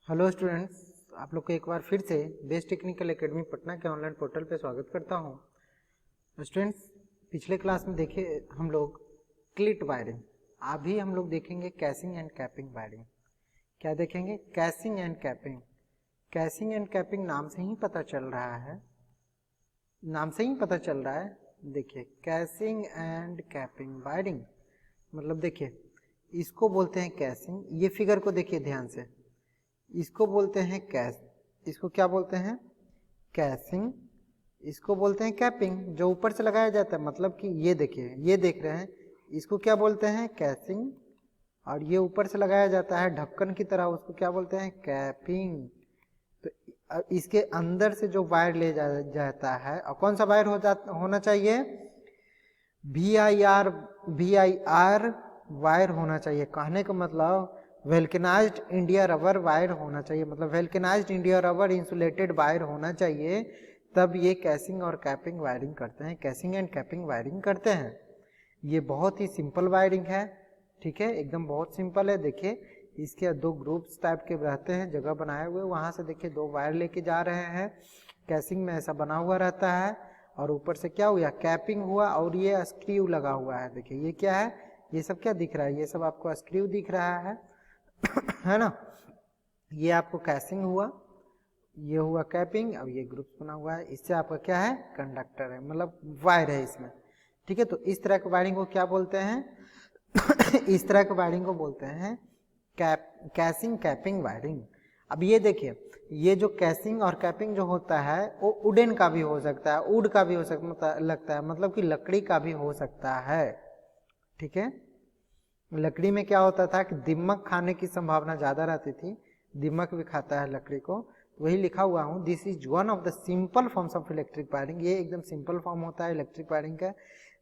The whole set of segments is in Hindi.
हेलो स्टूडेंट्स, आप लोग को एक बार फिर से बेस्ट टेक्निकल एकेडमी पटना के ऑनलाइन पोर्टल पे स्वागत करता हूं। स्टूडेंट्स, पिछले क्लास में देखे हम लोग क्लिट वायरिंग, अभी हम लोग देखेंगे कैसिंग एंड कैपिंग वायरिंग। क्या देखेंगे? कैसिंग एंड कैपिंग। कैसिंग एंड कैपिंग नाम से ही पता चल रहा है, देखिए कैसिंग एंड कैपिंग वायरिंग मतलब देखिए इसको बोलते हैं कैसिंग। ये फिगर को देखिए ध्यान से, इसको बोलते हैं इसको क्या बोलते हैं? कैसिंग। इसको बोलते हैं कैपिंग, जो ऊपर से लगाया जाता है। मतलब कि ये देखिए, ये देख रहे हैं, इसको क्या बोलते हैं? कैसिंग। और ये ऊपर से लगाया जाता है ढक्कन की तरह, उसको क्या बोलते हैं? कैपिंग। तो इसके अंदर से जो वायर ले जाता है, और कौन सा वायर होना चाहिए? VIR वायर होना चाहिए। कहने का मतलब वेल्केनाइज्ड इंडिया रबर वायर होना चाहिए, मतलब वेल्केनाइज्ड इंडिया रबर इंसुलेटेड वायर होना चाहिए, तब ये कैसिंग और कैपिंग वायरिंग करते हैं, कैसिंग एंड कैपिंग वायरिंग करते हैं। ये बहुत ही सिंपल वायरिंग है, ठीक है, एकदम बहुत सिंपल है। देखिए इसके दो ग्रुप्स टाइप के रहते हैं, जगह बनाए हुए, वहां से देखिए दो वायर लेके जा रहे हैं। कैसिंग में ऐसा बना हुआ रहता है, और ऊपर से क्या हुआ? कैपिंग हुआ, और ये स्क्रू लगा हुआ है। देखिए ये क्या है? ये सब क्या दिख रहा है? ये सब आपको स्क्रू दिख रहा है है ना। ये आपको कैसिंग हुआ, ये हुआ कैपिंग। अब ये ग्रुप बना हुआ है, इससे आपका क्या है? कंडक्टर है, मतलब वायर है इसमें, ठीक है। तो इस तरह के वायरिंग को क्या बोलते हैं? इस तरह के वायरिंग को बोलते हैं कैसिंग कैपिंग वायरिंग। अब ये देखिए, ये जो कैसिंग और कैपिंग जो होता है वो वुडन का भी हो सकता है, वुड का भी हो सकता लगता है, मतलब कि लकड़ी का भी हो सकता है, ठीक है। लकड़ी में क्या होता था कि दीमक खाने की संभावना ज्यादा रहती थी, दीमक भी खाता है लकड़ी को। वही लिखा हुआ हूँ, this is one of the simple forms of electric wiring. ये एकदम सिंपल फॉर्म होता है इलेक्ट्रिक वायरिंग का।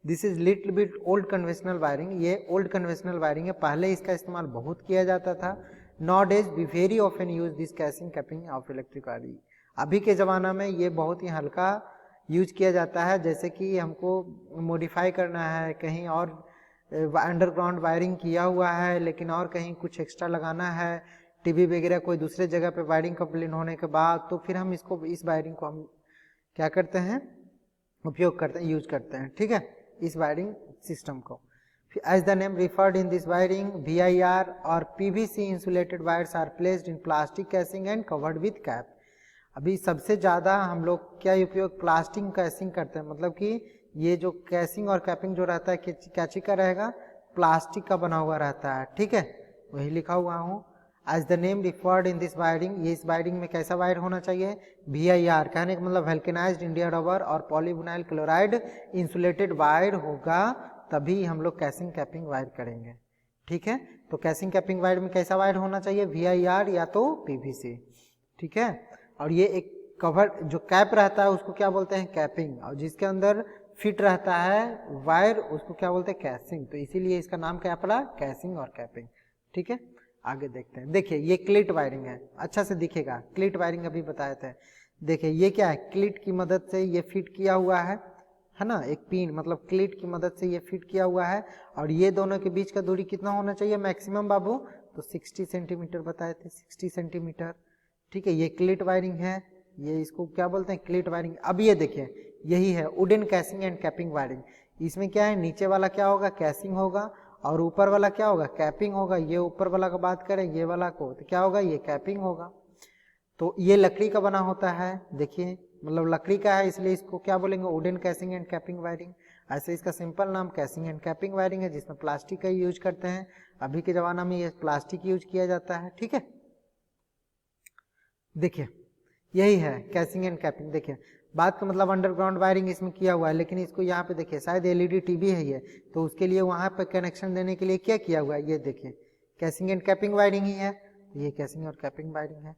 This is little bit old conventional wiring, ये ओल्ड कन्वेंशनल वायरिंग है, पहले इसका इस्तेमाल बहुत किया जाता था। Nowadays we very often use this casing capping of electric wiring. अभी के ज़माना में ये बहुत ही हल्का यूज किया जाता है, जैसे कि हमको मॉडिफाई करना है, कहीं और अंडरग्राउंड वायरिंग किया हुआ है लेकिन और कहीं कुछ एक्स्ट्रा लगाना है, टीवी वगैरह कोई दूसरे जगह पे वायरिंग कंप्लीट होने के बाद, तो फिर हम इस वायरिंग को हम क्या करते हैं? उपयोग करते हैं, यूज करते हैं, ठीक है, इस वायरिंग सिस्टम को। As the name referred in this wiring, VIR और PVC insulated wires are placed in plastic casing and covered with cap. अभी सबसे ज्यादा हम लोग क्या उपयोग प्लास्टिक कैसिंग करते हैं, मतलब कि ये जो कैसिंग और कैपिंग जो रहता है क्या चीज का रहेगा? प्लास्टिक का बना हुआ रहता है, ठीक है, वही लिखा हुआ हूँ। As the name referred in this wiring, ये इस वायरिंग में कैसा वायर होना चाहिए? VIR, कहने का मतलब वेल्केनाइज्ड इंडिया रबर और पॉलीविनाइल क्लोराइड इंसुलेटेड वायर होगा, तभी हम लोग कैसिंग कैपिंग वायर करेंगे, ठीक है। तो कैसिंग कैपिंग वायर में कैसा वायर होना चाहिए? VIR या तो PVC, ठीक है। और ये एक कवर जो कैप रहता है उसको क्या बोलते हैं? कैपिंग, और जिसके अंदर फिट रहता है वायर उसको क्या बोलते हैं? कैसिंग। तो इसीलिए इसका नाम क्या पड़ा? कैसिंग और कैपिंग, ठीक है। आगे देखते हैं। देखिए ये क्लिट वायरिंग है, अच्छा से दिखेगा, क्लिट वायरिंग अभी बताए थे। देखिए ये क्या है? क्लिट की मदद से ये फिट किया हुआ है ना, एक पिन, मतलब क्लिट की मदद से ये फिट किया हुआ है। और ये दोनों के बीच का दूरी कितना होना चाहिए मैक्सिमम बाबू? तो 60 सेंटीमीटर बताए थे, 60 सेंटीमीटर, ठीक है। ये क्लिट वायरिंग है, ये इसको क्या बोलते हैं? क्लिट वायरिंग। अब ये देखिए यही है wooden casing and capping wiring. इसमें क्या है? नीचे वाला क्या होगा? कैसिंग होगा, और ऊपर वाला क्या होगा? कैपिंग होगा। ये ऊपर वाला का बात करें, ये वाला को, तो क्या होगा? ये कैपिंग होगा। तो ये लकड़ी का बना होता है, देखिए, मतलब लकड़ी का है, इसलिए इसको क्या बोलेंगे? Wooden casing and capping wiring. ऐसे इसका सिंपल नाम कैसिंग एंड कैपिंग वायरिंग है, जिसमें प्लास्टिक का यूज करते हैं। अभी के जमाना में ये प्लास्टिक यूज किया जाता है, ठीक है। देखिए यही है कैसिंग एंड कैपिंग। देखिए बात का मतलब अंडरग्राउंड वायरिंग इसमें किया हुआ है, लेकिन इसको यहाँ पे देखिए शायद LED टीवी है ये, तो उसके लिए वहां पे कनेक्शन देने के लिए क्या किया हुआ है? ये देखिए कैसिंग एंड कैपिंग वायरिंग ही है, ये कैसिंग और कैपिंग वायरिंग है,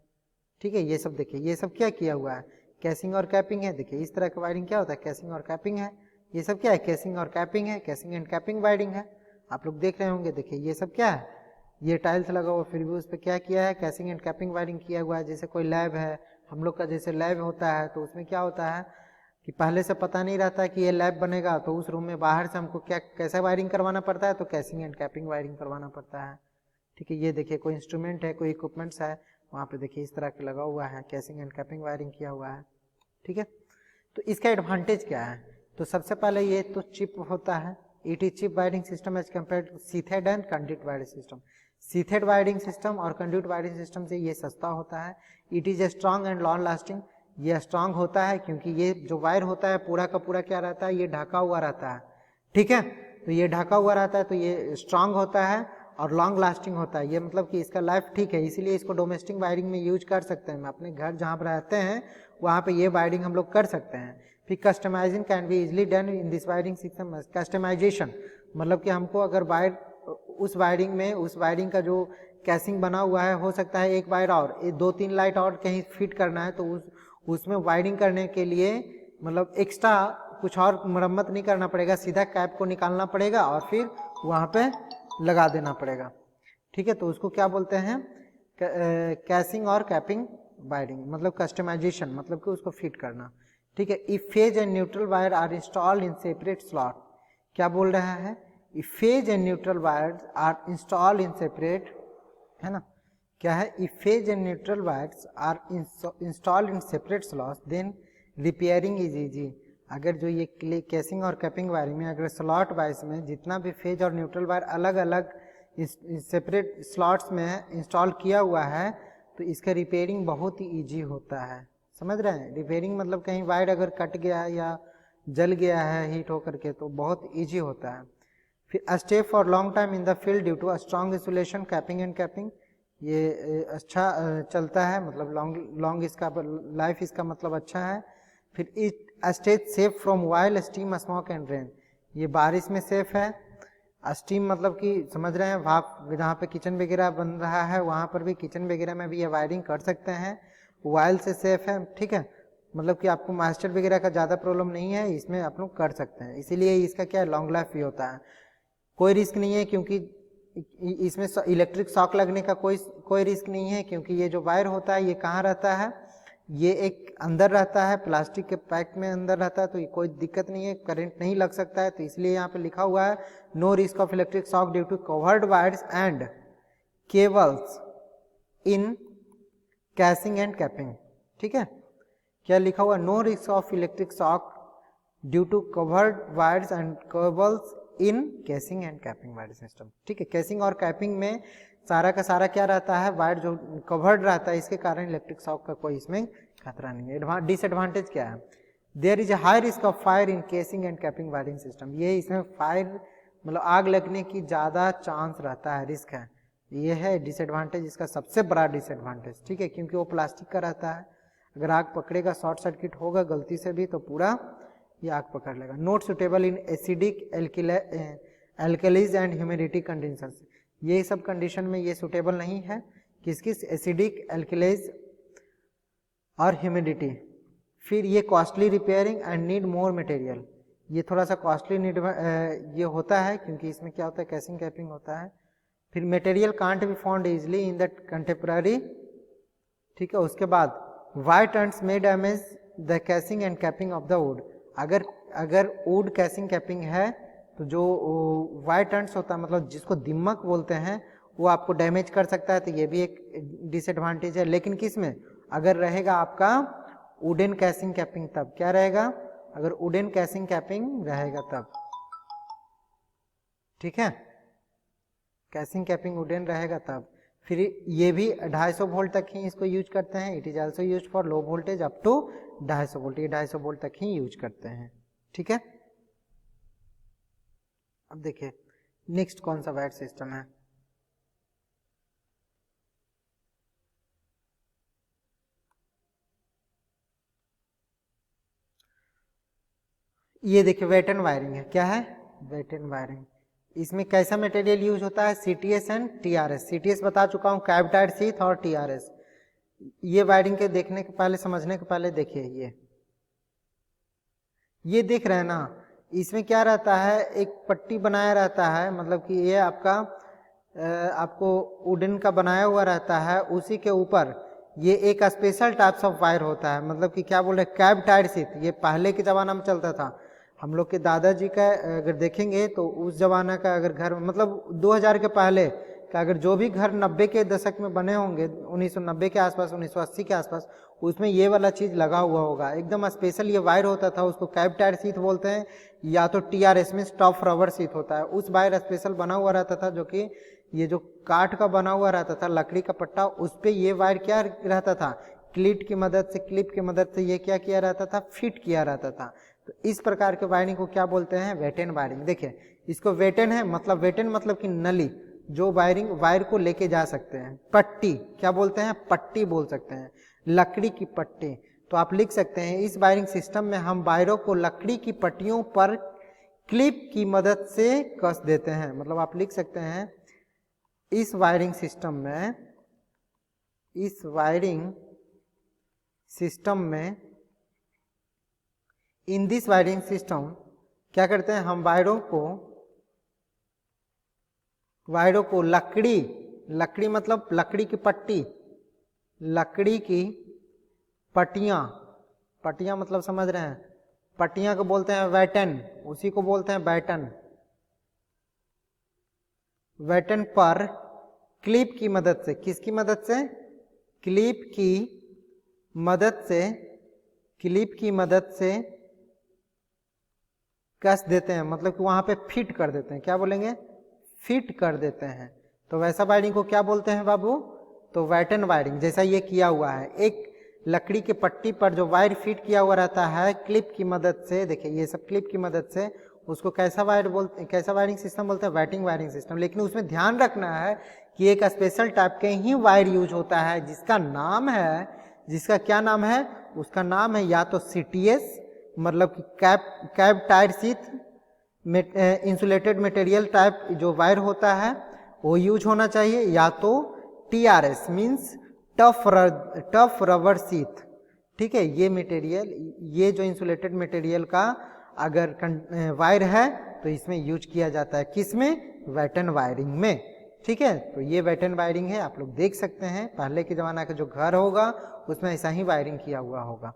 ठीक है। ये सब देखिए, ये सब क्या किया हुआ है? कैसिंग और कैपिंग है। देखिए इस तरह का वायरिंग क्या होता है? कैसिंग और कैपिंग है। ये सब क्या है? कैसिंग और कैपिंग है, कैसिंग एंड कैपिंग वायरिंग है। आप लोग देख रहे होंगे, देखिए ये सब क्या है? ये टाइल्स लगा हुआ, फिर भी उस पर क्या किया है? कैसिंग एंड कैपिंग वायरिंग किया हुआ है। जैसे कोई लैब है, हम लोग का जैसे लैब होता है, तो उसमें क्या होता है कि पहले से पता नहीं रहता है कि ये लैब बनेगा, तो उस रूम में बाहर से हमको क्या कैसा वायरिंग करवाना पड़ता है? तो कैसिंग एंड कैपिंग वायरिंग करवाना पड़ता है, ठीक है। ये देखिए कोई इंस्ट्रूमेंट है, कोई इक्विपमेंट्स है, वहाँ पे देखिए इस तरह का लगा हुआ है, कैसिंग एंड कैपिंग वायरिंग किया हुआ है, ठीक है। तो इसका एडवांटेज क्या है? तो सबसे पहले ये तो चिप होता है, it is cheap wiring system as compared to sheathed and conduit wiring system. Sheathed wiring system और कंड्यूट वायरिंग सिस्टम से ये सस्ता होता है। It is a strong and long lasting, ये स्ट्रांग होता है क्योंकि ये जो वायर होता है पूरा का पूरा क्या रहता है, ये ढका हुआ रहता है, ठीक है। तो ये ढका हुआ रहता है तो ये स्ट्रांग होता है और लॉन्ग लास्टिंग होता है, ये मतलब कि इसका लाइफ ठीक है, इसीलिए इसको डोमेस्टिक वायरिंग में यूज कर सकते हैं। अपने घर जहाँ पर रहते हैं वहाँ पे ये वायरिंग हम लोग कर सकते हैं। फिर customising can be easily done in this wiring system. Customisation मतलब कि हमको अगर वायर उस वायरिंग में उस वायरिंग का जो कैसिंग बना हुआ है, हो सकता है एक वायर और 2-3 लाइट और कहीं फिट करना है, तो उसमें वायरिंग करने के लिए मतलब एक्स्ट्रा कुछ और मरम्मत नहीं करना पड़ेगा, सीधा कैप को निकालना पड़ेगा और फिर वहाँ पे लगा देना पड़ेगा, ठीक है। तो उसको क्या बोलते हैं, कैसिंग और कैपिंग वायरिंग, मतलब कस्टमाइजेशन, मतलब कि उसको फिट करना, ठीक है। If phase and neutral wire are installed in separate slot, क्या बोल रहा है, if phase and neutral wire are installed in separate, है ना, क्या है, if phase and neutral wires are installed in separate slots then repairing is easy. अगर जो ये कैसिंग और कैपिंग वायरिंग में अगर स्लॉट वाइज में जितना भी फेज और न्यूट्रल वायर अलग अलग सेपरेट स्लॉट्स में इंस्टॉल किया हुआ है, तो इसका रिपेयरिंग बहुत ही ईजी होता है, समझ रहे हैं। रिपेयरिंग मतलब कहीं वायर अगर कट गया है या जल गया है हीट होकर के, तो बहुत ईजी होता है। फिर stay for long time in the field due to strong insulation, capping and capping, ये अच्छा चलता है, मतलब लॉन्ग इसका लाइफ इसका मतलब अच्छा है। फिर it stage safe from oil, steam, smoke and rain, ये बारिश में सेफ है। स्टीम मतलब कि समझ रहे हैं, भाप, जहाँ पे किचन वगैरह बन रहा है वहाँ पर भी, किचन वगैरह में भी ये वायरिंग कर सकते हैं। ऑयल से सेफ है, ठीक है, मतलब कि आपको मॉइस्चर वगैरह का ज़्यादा प्रॉब्लम नहीं है, इसमें आप लोग कर सकते हैं, इसीलिए इसका क्या है, लॉन्ग लाइफ भी होता है। कोई रिस्क नहीं है क्योंकि इसमें इलेक्ट्रिक शॉक लगने का कोई रिस्क नहीं है, क्योंकि ये जो वायर होता है ये कहाँ रहता है, ये एक अंदर रहता है, प्लास्टिक के पैक में अंदर रहता है, तो ये कोई दिक्कत नहीं है, करंट नहीं लग सकता है। तो इसलिए यहाँ पे लिखा हुआ है no risk of electric shock due to covered wires and cables in casing and capping, ठीक है। क्या लिखा हुआ, no risk of electric shock due to covered wires and cables in casing and capping wire system, ठीक है। कैसिंग और कैपिंग में सारा का सारा क्या रहता है, वायर जो कवर्ड रहता है, इसके कारण इलेक्ट्रिक शॉक का कोई इसमें खतरा नहीं है। डिसएडवांटेज क्या है, there is a high risk of fire in casing and capping wiring system, ये इसमें फायर मतलब आग लगने की ज़्यादा चांस रहता है, रिस्क है, ये है डिसएडवांटेज, इसका सबसे बड़ा डिसएडवांटेज, ठीक है, क्योंकि वो प्लास्टिक का रहता है, अगर आग पकड़ेगा, शॉर्ट सर्किट होगा गलती से भी, तो पूरा ये आग पकड़ लेगा। Not suitable in acidic, alkalis and humidity conditions, ये सब कंडीशन में ये सुटेबल नहीं है, किस एसिडिक, एल्कलीज और ह्यूमिडिटी। फिर ये costly repairing and need more material, ये थोड़ा सा कॉस्टली नीड ये होता है, क्योंकि इसमें क्या होता है, कैसिंग कैपिंग होता है। फिर material can't be found easily in the contemporary, ठीक है। उसके बाद wire turns may damage the casing and capping of the wood, अगर वुड कैसिंग कैपिंग है तो जो वायर टर्न्स होता है, मतलब जिसको दिमक बोलते हैं, वो आपको डैमेज कर सकता है, तो ये भी एक डिसएडवांटेज है। लेकिन किस में, अगर रहेगा आपका वुडन कैसिंग कैपिंग, तब क्या रहेगा, अगर वुडन कैसिंग कैपिंग रहेगा तब, ठीक है, कैसिंग कैपिंग वुडन रहेगा तब। फिर ये भी 250 वोल्ट तक ही इसको यूज करते हैं, it is also used for low voltage up to 250 volt, ये 250 वोल्ट तक ही यूज करते हैं, ठीक है। अब देखिए नेक्स्ट कौन सा वायर सिस्टम है, ये देखिए वेटन वायरिंग है, क्या है, वेटन वायरिंग। इसमें कैसा मटेरियल यूज होता है, सीटीएस एंड टीआरएस, सीटीएस बता चुका हूँ, कैप टायर शीथ, और टीआरएस। ये वायरिंग के देखने के पहले, समझने के पहले देखिए, ये देख रहे हैं ना, इसमें क्या रहता है, एक पट्टी बनाया रहता है, मतलब कि ये आपको वुडन का बनाया हुआ रहता है, उसी के ऊपर ये एक स्पेशल टाइप्स ऑफ वायर होता है, मतलब कि क्या बोल रहे, कैप टायर शीथ, ये पहले के ज़माना में चलता था। हम लोग के दादाजी का अगर देखेंगे तो उस जमाना का अगर घर, मतलब 2000 के पहले कि अगर जो भी घर 90 के दशक में बने होंगे, 1990 के आसपास, 1980 के आसपास, उसमें ये वाला चीज लगा हुआ होगा, एकदम स्पेशल ये वायर होता था, उसको कैब टायर शीट बोलते हैं, या तो TRS में टफ रबर शीट होता है, उस वायर स्पेशल बना हुआ रहता था, जो कि ये जो काठ का बना हुआ रहता था, लकड़ी का पट्टा, उस पे ये वायर क्या रहता था, क्लिप की मदद से ये क्या किया रहता था, फिट किया रहता था। तो इस प्रकार के वायरिंग को क्या बोलते हैं, वेटेन वायरिंग। देखिए इसको वेटेन है, मतलब वेटेन मतलब कि नली, जो वायर को लेके जा सकते हैं। पट्टी क्या बोलते हैं, पट्टी बोल सकते हैं, लकड़ी की पट्टी। तो आप लिख सकते हैं इस वायरिंग सिस्टम में हम वायरों को लकड़ी की पट्टियों पर क्लिप की मदद से कस देते हैं। मतलब आप लिख सकते हैं इस वायरिंग सिस्टम में इन दिस वायरिंग सिस्टम क्या करते हैं, हम वायरों को लकड़ी मतलब लकड़ी की पट्टी, लकड़ी की पट्टियां मतलब समझ रहे हैं, पट्टियां को बोलते हैं वेटन, उसी को बोलते हैं वेटन पर क्लिप की मदद से, किसकी मदद से, क्लिप की मदद से कस देते हैं, मतलब कि वहां पे फिट कर देते हैं। क्या बोलेंगे, फिट कर देते हैं। तो वैसा वायरिंग को क्या बोलते हैं बाबू, तो वेटन वायरिंग। जैसा ये किया हुआ है, एक लकड़ी के पट्टी पर जो वायर फिट किया हुआ रहता है क्लिप की मदद से, देखिए ये सब क्लिप की मदद से, उसको कैसा वायरिंग सिस्टम बोलते हैं, वेटिंग वायरिंग सिस्टम। लेकिन उसमें ध्यान रखना है कि एक स्पेशल टाइप के ही वायर यूज होता है, जिसका क्या नाम है, उसका नाम है या तो CTS, मतलब कि cab tyre sheet insulated material type जो वायर होता है वो यूज होना चाहिए, या तो TRS means tough rubber sheet. ठीक है, ये मटेरियल, ये जो इंसुलेटेड मटेरियल का अगर वायर है तो इसमें यूज किया जाता है, किसमें, वेटन वायरिंग में। ठीक है, तो ये वेटन वायरिंग है, आप लोग देख सकते हैं पहले के जमाना का जो घर होगा उसमें ऐसा ही वायरिंग किया हुआ होगा।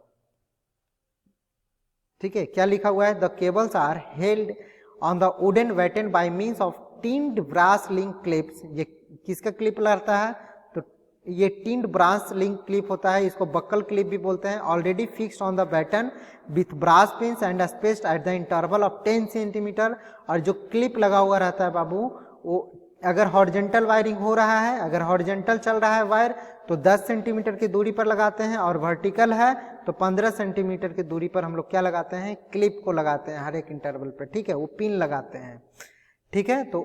ठीक है, क्या लिखा हुआ है, the cables are held on the wooden batten by means of tinned brass link clips. ये किसका क्लिप लगता है, तो ये टिन्ड ब्रास लिंक क्लिप होता है, इसको बक्कल क्लिप भी बोलते हैं। Already fixed on the batten with brass pins and spaced at the interval of 10 centimetre. और जो क्लिप लगा हुआ रहता है बाबू, वो अगर हॉरिजॉन्टल वायरिंग हो रहा है, अगर हॉरिजॉन्टल चल रहा है वायर तो 10 सेंटीमीटर की दूरी पर लगाते हैं, और वर्टिकल है तो 15 सेंटीमीटर की दूरी पर हम लोग क्या लगाते हैं, क्लिप को लगाते हैं हर एक इंटरवल पर। ठीक है, वो पिन लगाते हैं। ठीक है, तो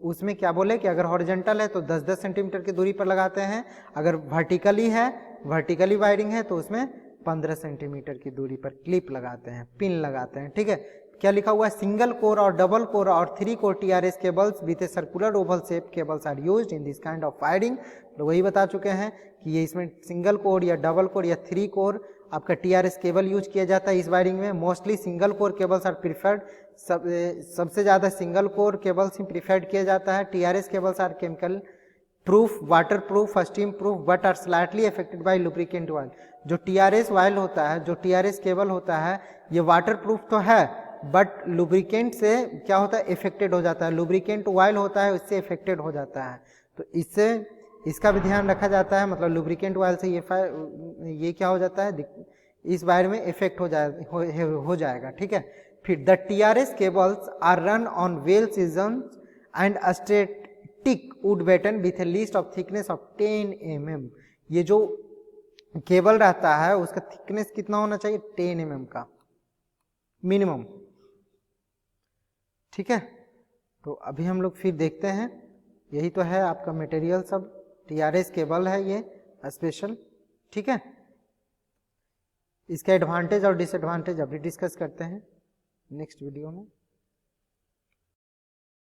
उसमें क्या बोले कि अगर हॉरिजॉन्टल है तो 10-10 सेंटीमीटर की दूरी पर लगाते हैं, अगर वर्टिकली वायरिंग है तो उसमें 15 सेंटीमीटर की दूरी पर क्लिप लगाते हैं, पिन लगाते हैं। ठीक है, क्या लिखा हुआ है, सिंगल कोर और डबल कोर और 3 core TRS cables with a circular oval shape cables are used in this kind of wiring. तो वही बता चुके हैं कि ये इसमें सिंगल कोर या डबल कोर या 3 कोर आपका TRS केबल यूज किया जाता है इस वायरिंग में। Mostly single core cables are preferred, सबसे ज्यादा सिंगल कोर केबल्स ही प्रीफर्ड किया जाता है। TRS cables are chemical proof, water proof, steam proof, but are slightly affected by lubricant oil. जो TRS वायर होता है, जो TRS केबल होता है, ये वाटर प्रूफ तो है बट लुब्रिकेंट से क्या होता है, इफेक्टेड हो जाता है, लुब्रिकेंट ऑयल होता है उससे इफेक्टेड हो जाता है। तो इसका भी ध्यान रखा जाता है, मतलब लुब्रिकेंट ऑयल से ये क्या हो जाता है, इस वायर में इफेक्ट हो जाएगा। ठीक है, फिर the TRS cables are run on well season and static wood batten with a least of thickness of 10 mm। ये जो केबल रहता है उसका थिकनेस कितना होना चाहिए, 10 mm का मिनिमम। ठीक है, तो अभी हम लोग फिर देखते हैं, यही तो है आपका मटेरियल सब, TRS केबल है ये स्पेशल। ठीक है, इसका एडवांटेज और डिसएडवांटेज अभी डिस्कस करते हैं नेक्स्ट वीडियो में।